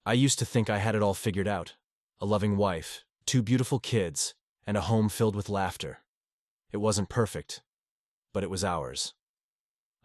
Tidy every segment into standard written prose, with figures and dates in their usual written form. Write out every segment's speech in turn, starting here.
I used to think I had it all figured out. A loving wife, two beautiful kids, and a home filled with laughter. It wasn't perfect, but it was ours.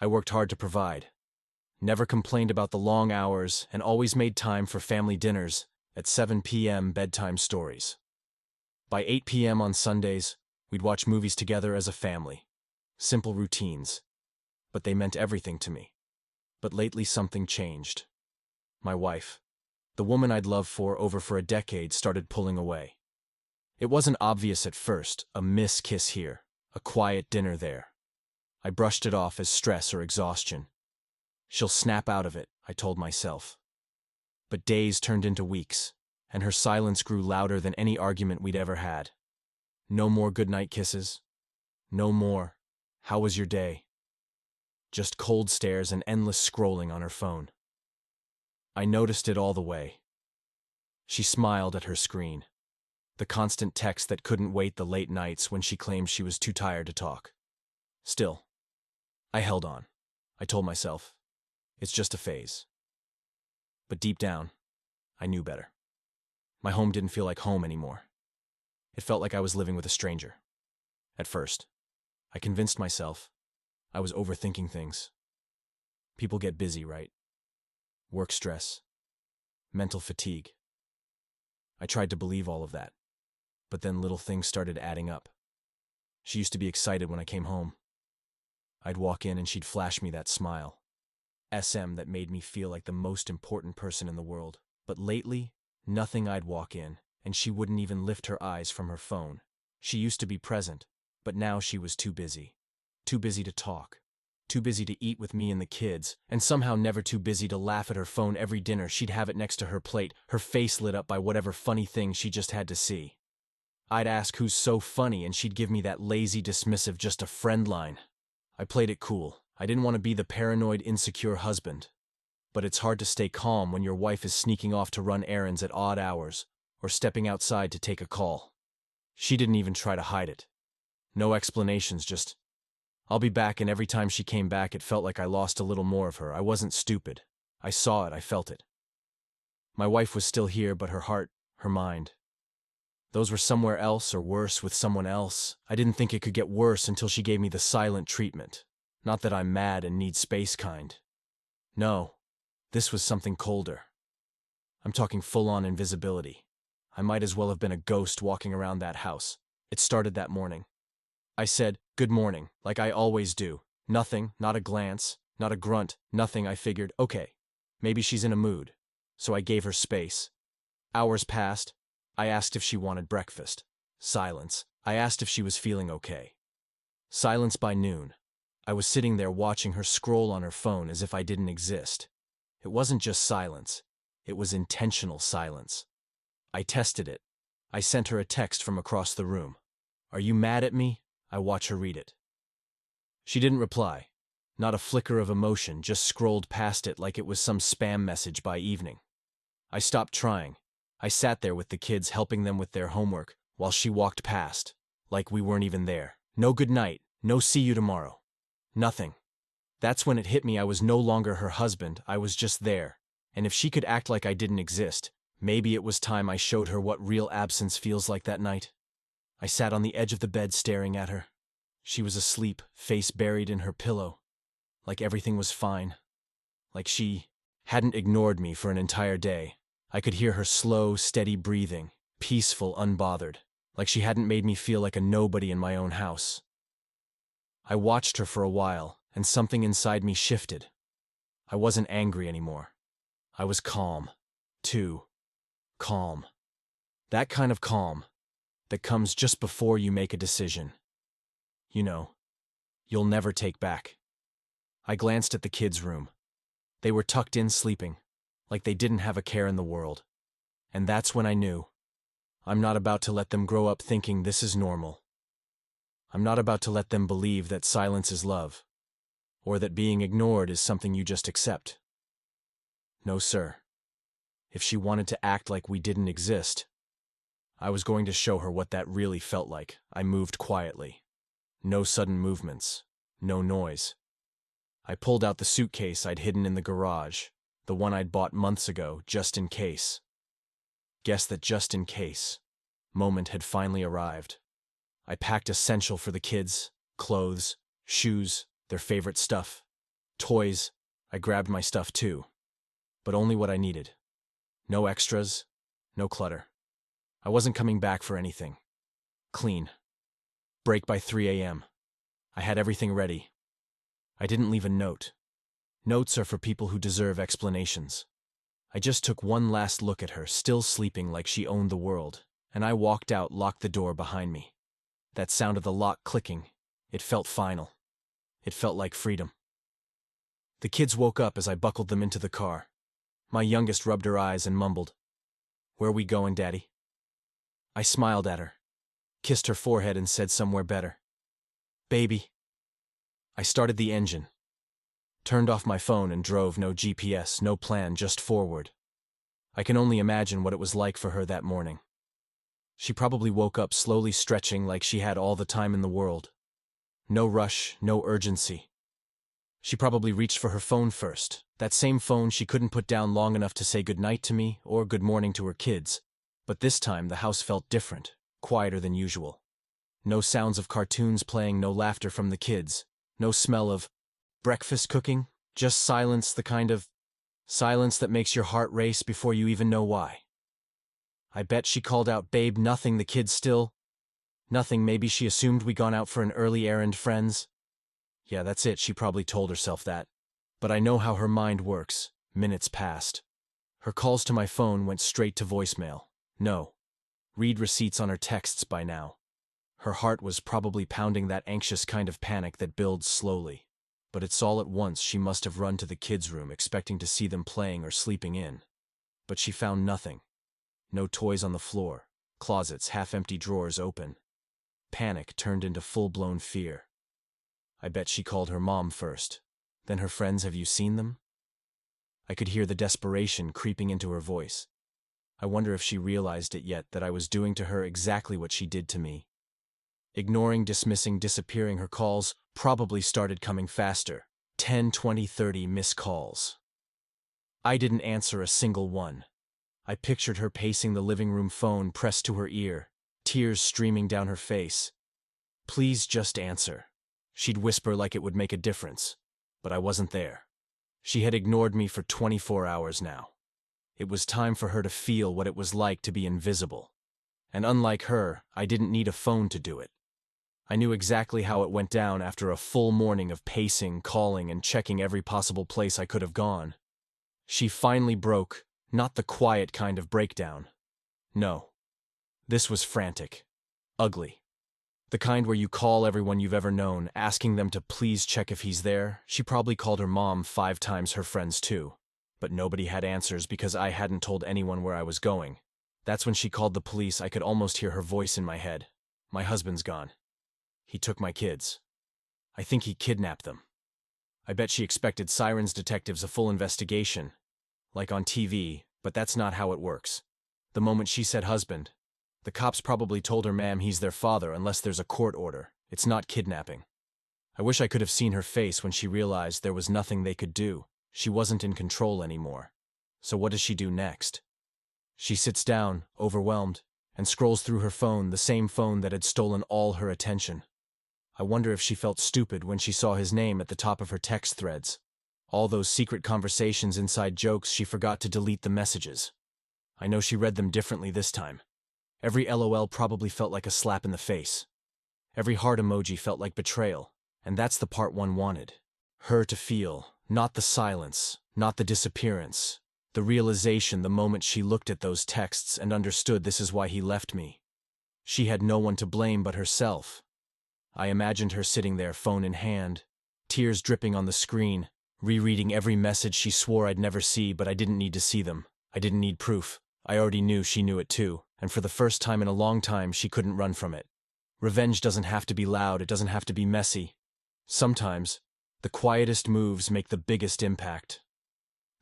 I worked hard to provide, never complained about the long hours, and always made time for family dinners at 7 p.m. bedtime stories. By 8 p.m. on Sundays, we'd watch movies together as a family. Simple routines, but they meant everything to me. But lately something changed. My wife, the woman I'd loved for a decade, started pulling away. It wasn't obvious at first, a kiss here, a quiet dinner there. I brushed it off as stress or exhaustion. She'll snap out of it, I told myself. But days turned into weeks, and her silence grew louder than any argument we'd ever had. No more goodnight kisses. No more, "How was your day?" Just cold stares and endless scrolling on her phone. I noticed it all the way. She smiled at her screen. The constant text that couldn't wait, the late nights when she claimed she was too tired to talk. Still, I held on. I told myself, it's just a phase. But deep down, I knew better. My home didn't feel like home anymore. It felt like I was living with a stranger. At first, I convinced myself I was overthinking things. People get busy, right? Work stress, mental fatigue. I tried to believe all of that, but then little things started adding up. She used to be excited when I came home. I'd walk in and she'd flash me that smile. That made me feel like the most important person in the world. But lately, nothing. I'd walk in, and she wouldn't even lift her eyes from her phone. She used to be present, but now she was too busy. Too busy to talk. Too busy to eat with me and the kids, and somehow never too busy to laugh at her phone every dinner. She'd have it next to her plate, her face lit up by whatever funny thing she just had to see. I'd ask who's so funny, and she'd give me that lazy, dismissive, just a friend line. I played it cool. I didn't want to be the paranoid, insecure husband. But it's hard to stay calm when your wife is sneaking off to run errands at odd hours, or stepping outside to take a call. She didn't even try to hide it. No explanations, just, "I'll be back," and every time she came back it felt like I lost a little more of her. I wasn't stupid. I saw it, I felt it. My wife was still here, but her heart, her mind, those were somewhere else, or worse, with someone else. I didn't think it could get worse until she gave me the silent treatment. Not that I'm mad and need space kind. No, this was something colder. I'm talking full-on invisibility. I might as well have been a ghost walking around that house. It started that morning. I said, "Good morning," like I always do. Nothing, not a glance, not a grunt, nothing. I figured, okay, maybe she's in a mood. So I gave her space. Hours passed. I asked if she wanted breakfast. Silence. I asked if she was feeling okay. Silence by noon. I was sitting there watching her scroll on her phone as if I didn't exist. It wasn't just silence. It was intentional silence. I tested it. I sent her a text from across the room. "Are you mad at me?" I watch her read it. She didn't reply. Not a flicker of emotion, just scrolled past it like it was some spam message. By evening, I stopped trying. I sat there with the kids, helping them with their homework, while she walked past, like we weren't even there. No good night, no see you tomorrow. Nothing. That's when it hit me. I was no longer her husband, I was just there. And if she could act like I didn't exist, maybe it was time I showed her what real absence feels like. That night, I sat on the edge of the bed staring at her. She was asleep, face buried in her pillow, like everything was fine. Like she hadn't ignored me for an entire day. I could hear her slow, steady breathing, peaceful, unbothered, like she hadn't made me feel like a nobody in my own house. I watched her for a while, and something inside me shifted. I wasn't angry anymore. I was calm. Too calm. That kind of calm that comes just before you make a decision. You know, you'll never take back. I glanced at the kids' room. They were tucked in, sleeping, like they didn't have a care in the world. And that's when I knew. I'm not about to let them grow up thinking this is normal. I'm not about to let them believe that silence is love, or that being ignored is something you just accept. No, sir. If she wanted to act like we didn't exist, I was going to show her what that really felt like. I moved quietly. No sudden movements. No noise. I pulled out the suitcase I'd hidden in the garage, the one I'd bought months ago, just in case. Guess that just in case moment had finally arrived. I packed essential for the kids: clothes, shoes, their favorite stuff, toys. I grabbed my stuff too, but only what I needed. No extras, no clutter. I wasn't coming back for anything. Clean. Break by 3 a.m. I had everything ready. I didn't leave a note. Notes are for people who deserve explanations. I just took one last look at her, still sleeping like she owned the world, and I walked out, locked the door behind me. That sound of the lock clicking, it felt final. It felt like freedom. The kids woke up as I buckled them into the car. My youngest rubbed her eyes and mumbled, "Where are we going, Daddy?" I smiled at her, kissed her forehead and said somewhere better, "Baby." I started the engine, turned off my phone and drove. No GPS, no plan, just forward. I can only imagine what it was like for her that morning. She probably woke up slowly, stretching like she had all the time in the world. No rush, no urgency. She probably reached for her phone first, that same phone she couldn't put down long enough to say goodnight to me or good morning to her kids. But this time the house felt different, quieter than usual. No sounds of cartoons playing, no laughter from the kids, no smell of breakfast cooking, just silence, the kind of silence that makes your heart race before you even know why. I bet she called out, "Babe," nothing. The kids still nothing. Maybe she assumed we gone out for an early errand, friends. Yeah, that's it, she probably told herself that. But I know how her mind works. Minutes passed. Her calls to my phone went straight to voicemail. No. Read receipts on her texts by now. Her heart was probably pounding, that anxious kind of panic that builds slowly. But it's all at once. She must have run to the kids' room, expecting to see them playing or sleeping in. But she found nothing. No toys on the floor, closets, half-empty drawers open. Panic turned into full-blown fear. I bet she called her mom first, then her friends. Have you seen them? I could hear the desperation creeping into her voice. I wonder if she realized it yet, that I was doing to her exactly what she did to me. Ignoring, dismissing, disappearing. Her calls probably started coming faster. 10, 20, 30 missed calls. I didn't answer a single one. I pictured her pacing the living room, phone pressed to her ear, tears streaming down her face. "Please just answer," she'd whisper like it would make a difference. But I wasn't there. She had ignored me for 24 hours now. It was time for her to feel what it was like to be invisible. And unlike her, I didn't need a phone to do it. I knew exactly how it went down after a full morning of pacing, calling, and checking every possible place I could have gone. She finally broke, not the quiet kind of breakdown. No. This was frantic. Ugly. The kind where you call everyone you've ever known, asking them to please check if he's there. She probably called her mom 5 times, her friends too. But nobody had answers because I hadn't told anyone where I was going. That's when she called the police. I could almost hear her voice in my head. "My husband's gone. He took my kids. I think he kidnapped them." I bet she expected sirens, detectives, a full investigation. Like on TV, but that's not how it works. The moment she said husband, the cops probably told her, "Ma'am, he's their father unless there's a court order. It's not kidnapping." I wish I could have seen her face when she realized there was nothing they could do. She wasn't in control anymore. So what does she do next? She sits down, overwhelmed, and scrolls through her phone, the same phone that had stolen all her attention. I wonder if she felt stupid when she saw his name at the top of her text threads. All those secret conversations, inside jokes. She forgot to delete the messages. I know she read them differently this time. Every LOL probably felt like a slap in the face. Every heart emoji felt like betrayal. And that's the part one wanted. Her to feel, not the silence, not the disappearance. The realization the moment she looked at those texts and understood this is why he left me. She had no one to blame but herself. I imagined her sitting there, phone in hand, tears dripping on the screen, rereading every message she swore I'd never see, but I didn't need to see them. I didn't need proof. I already knew she knew it too, and for the first time in a long time she couldn't run from it. Revenge doesn't have to be loud, it doesn't have to be messy. Sometimes, the quietest moves make the biggest impact.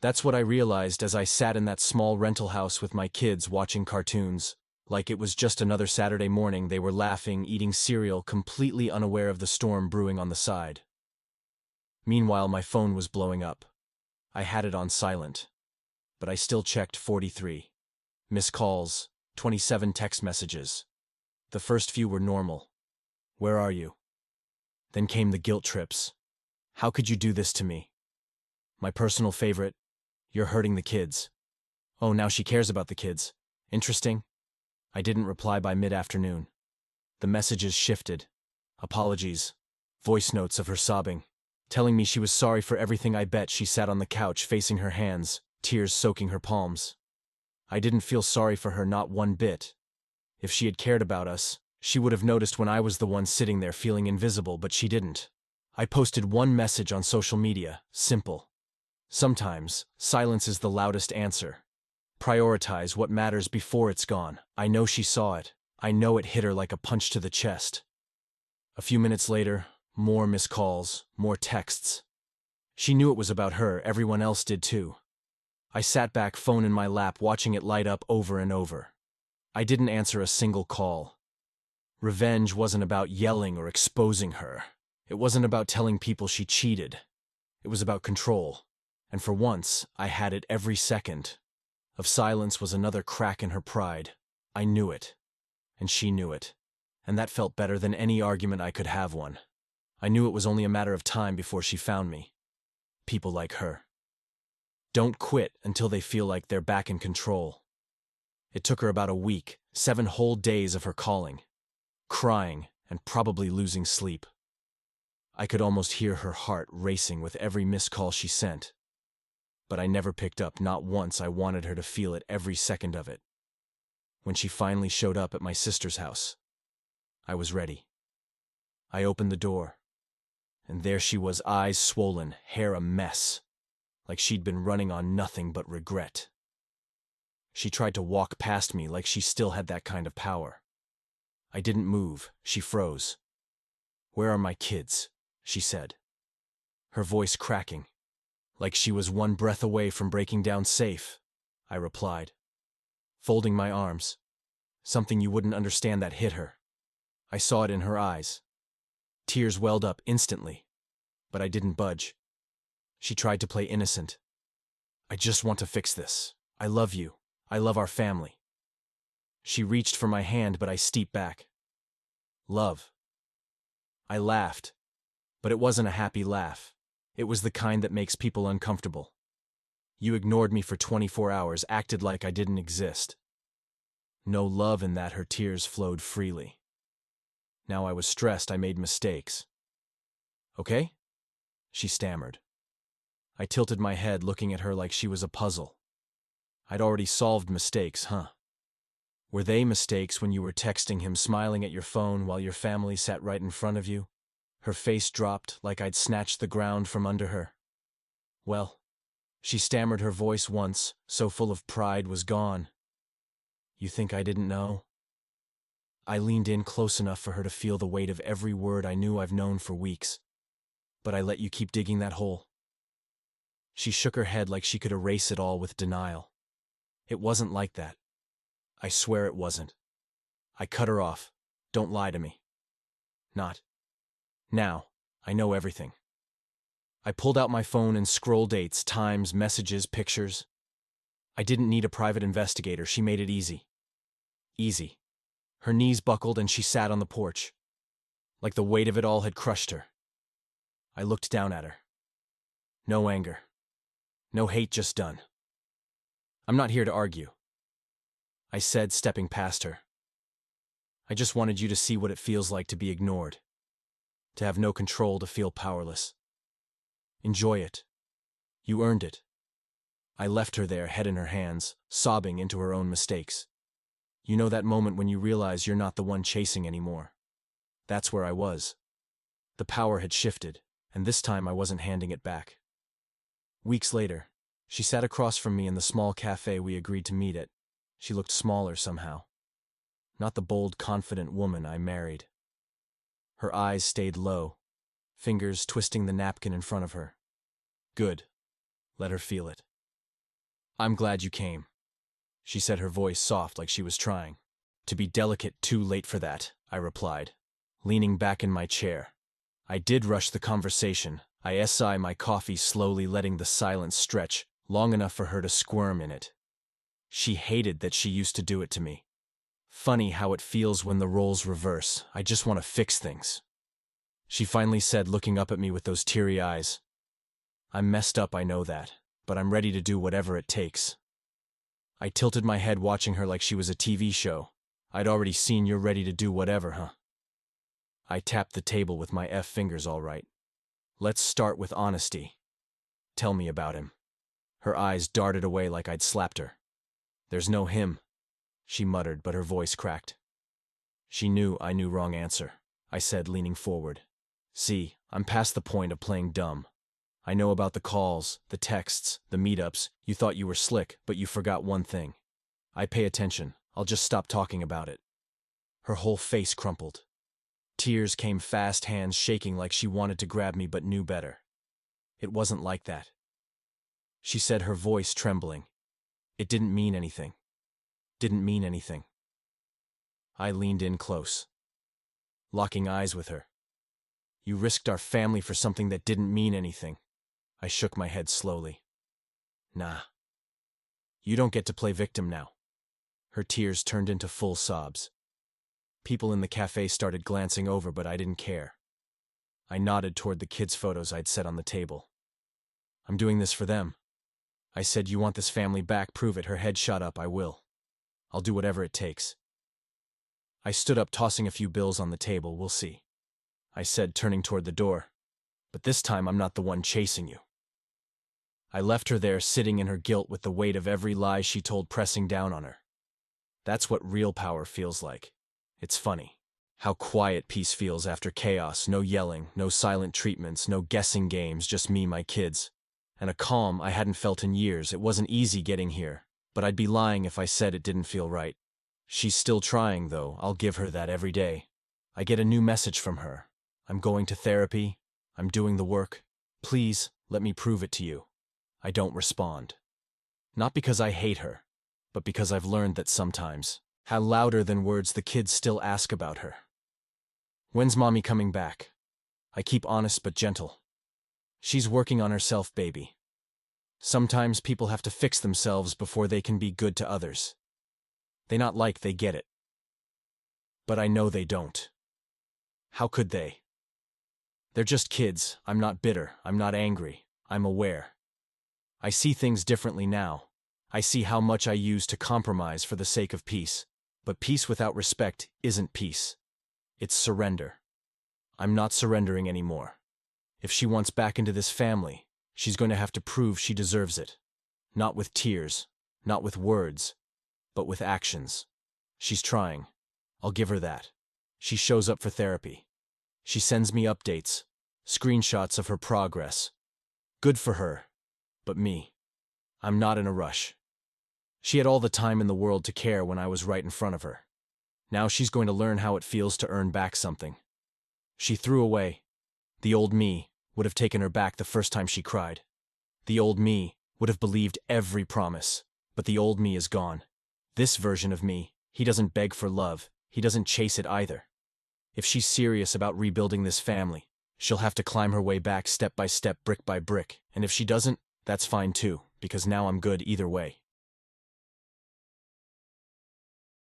That's what I realized as I sat in that small rental house with my kids watching cartoons. Like it was just another Saturday morning. They were laughing, eating cereal, completely unaware of the storm brewing on the side. Meanwhile, my phone was blowing up. I had it on silent. but I still checked 43. Missed calls, 27 text messages. The first few were normal. Where are you? Then came the guilt trips. How could you do this to me? My personal favorite, you're hurting the kids. Oh, now she cares about the kids. Interesting. I didn't reply by mid-afternoon. The messages shifted. Apologies. Voice notes of her sobbing, telling me she was sorry for everything. I bet she sat on the couch facing her hands, tears soaking her palms. I didn't feel sorry for her, not one bit. If she had cared about us, she would have noticed when I was the one sitting there feeling invisible, but she didn't. I posted one message on social media, simple. Sometimes, silence is the loudest answer. Prioritize what matters before it's gone. I know she saw it. I know it hit her like a punch to the chest. A few minutes later, more missed calls, more texts. She knew it was about her, everyone else did too. I sat back, phone in my lap, watching it light up over and over. I didn't answer a single call. Revenge wasn't about yelling or exposing her. It wasn't about telling people she cheated. It was about control. And for once, I had it every second. Of silence was another crack in her pride. I knew it. And she knew it. And that felt better than any argument I could have one. I knew it was only a matter of time before she found me. People like her don't quit until they feel like they're back in control. It took her about a week, 7 whole days of her calling, crying, and probably losing sleep. I could almost hear her heart racing with every missed call she sent. But I never picked up, not once. I wanted her to feel it, every second of it. When she finally showed up at my sister's house, I was ready. I opened the door, and there she was, eyes swollen, hair a mess, like she'd been running on nothing but regret. She tried to walk past me like she still had that kind of power. I didn't move. She froze. "Where are my kids?" she said, her voice cracking, like she was one breath away from breaking down. "Safe," I replied, folding my arms. Something you wouldn't understand that hit her. I saw it in her eyes. Tears welled up instantly, but I didn't budge. She tried to play innocent. "I just want to fix this. I love you. I love our family." She reached for my hand, but I stepped back. "Love." I laughed, but it wasn't a happy laugh. It was the kind that makes people uncomfortable. "You ignored me for 24 hours, acted like I didn't exist." No love in that. Her tears flowed freely. Now I was stressed. I made mistakes. "Okay?" she stammered. I tilted my head, looking at her like she was a puzzle. I'd already solved mistakes, huh? Were they mistakes when you were texting him, smiling at your phone while your family sat right in front of you? Her face dropped like I'd snatched the ground from under her. "Well," she stammered, her voice once, so full of pride, was gone. "You think I didn't know?" I leaned in close enough for her to feel the weight of every word I knew I've known for weeks. "But I let you keep digging that hole." She shook her head like she could erase it all with denial. "It wasn't like that. I swear it wasn't." I cut her off. "Don't lie to me." "Not now. I know everything." I pulled out my phone and scrolled dates, times, messages, pictures. I didn't need a private investigator. She made it easy. Easy. Her knees buckled and she sat on the porch, like the weight of it all had crushed her. I looked down at her. No anger. No hate, just done. "I'm not here to argue," I said, stepping past her. "I just wanted you to see what it feels like to be ignored, to have no control, to feel powerless. Enjoy it. You earned it." I left her there, head in her hands, sobbing into her own mistakes. You know that moment when you realize you're not the one chasing anymore? That's where I was. The power had shifted, and this time I wasn't handing it back. Weeks later, she sat across from me in the small cafe we agreed to meet at. She looked smaller somehow. Not the bold, confident woman I married. Her eyes stayed low, fingers twisting the napkin in front of her. "Good. Let her feel it." "I'm glad you came," she said, her voice soft like she was trying to be delicate. "Too late for that," I replied, leaning back in my chair. I did rush the conversation. I SI my coffee slowly, letting the silence stretch long enough for her to squirm in it. She hated that she used to do it to me. Funny how it feels when the roles reverse. I just want to fix things. She finally said, looking up at me with those teary eyes, "I'm messed up, I know that, but I'm ready to do whatever it takes." I tilted my head, watching her like she was a TV show. "I'd already seen you're ready to do whatever, huh?" I tapped the table with my fingers. "All right. Let's start with honesty. Tell me about him." Her eyes darted away like I'd slapped her. "There's no him," she muttered, but her voice cracked. She knew I knew wrong answer, I said, leaning forward. "See, I'm past the point of playing dumb. I know about the calls, the texts, the meetups. You thought you were slick, but you forgot one thing. I pay attention. I'll just stop talking about it." Her whole face crumpled. Tears came fast, hands shaking like she wanted to grab me but knew better. "It wasn't like that," she said, her voice trembling. "It didn't mean anything. Didn't mean anything." I leaned in close, locking eyes with her. "You risked our family for something that didn't mean anything." I shook my head slowly. "Nah. You don't get to play victim now." Her tears turned into full sobs. People in the cafe started glancing over, but I didn't care. I nodded toward the kids' photos I'd set on the table. "I'm doing this for them." I said, "You want this family back? Prove it." Her head shot up. "I will. I'll do whatever it takes." I stood up, tossing a few bills on the table. "We'll see," I said, turning toward the door. "But this time I'm not the one chasing you." I left her there, sitting in her guilt with the weight of every lie she told pressing down on her. That's what real power feels like. It's funny how quiet peace feels after chaos. No yelling, no silent treatments, no guessing games, just me, my kids, and a calm I hadn't felt in years. It wasn't easy getting here, but I'd be lying if I said it didn't feel right. She's still trying, though. I'll give her that every day. I get a new message from her. "I'm going to therapy. I'm doing the work. Please, let me prove it to you." I don't respond. Not because I hate her, but because I've learned that sometimes, how louder than words, the kids still ask about her. "When's mommy coming back?" I keep honest but gentle. "She's working on herself, baby. Sometimes people have to fix themselves before they can be good to others. They not like they get it. But I know they don't. How could they? They're just kids. I'm not bitter. I'm not angry. I'm aware. I see things differently now. I see how much I used to compromise for the sake of peace. But peace without respect isn't peace. It's surrender. I'm not surrendering anymore. If she wants back into this family, she's going to have to prove she deserves it. Not with tears, not with words, but with actions. She's trying. I'll give her that. She shows up for therapy. She sends me updates, screenshots of her progress. Good for her. But me, I'm not in a rush. She had all the time in the world to care when I was right in front of her. Now she's going to learn how it feels to earn back something she threw away. The old me would have taken her back the first time she cried. The old me would have believed every promise. But the old me is gone. This version of me, he doesn't beg for love. He doesn't chase it either. If she's serious about rebuilding this family, she'll have to climb her way back step by step, brick by brick. And if she doesn't, that's fine too, because now I'm good either way.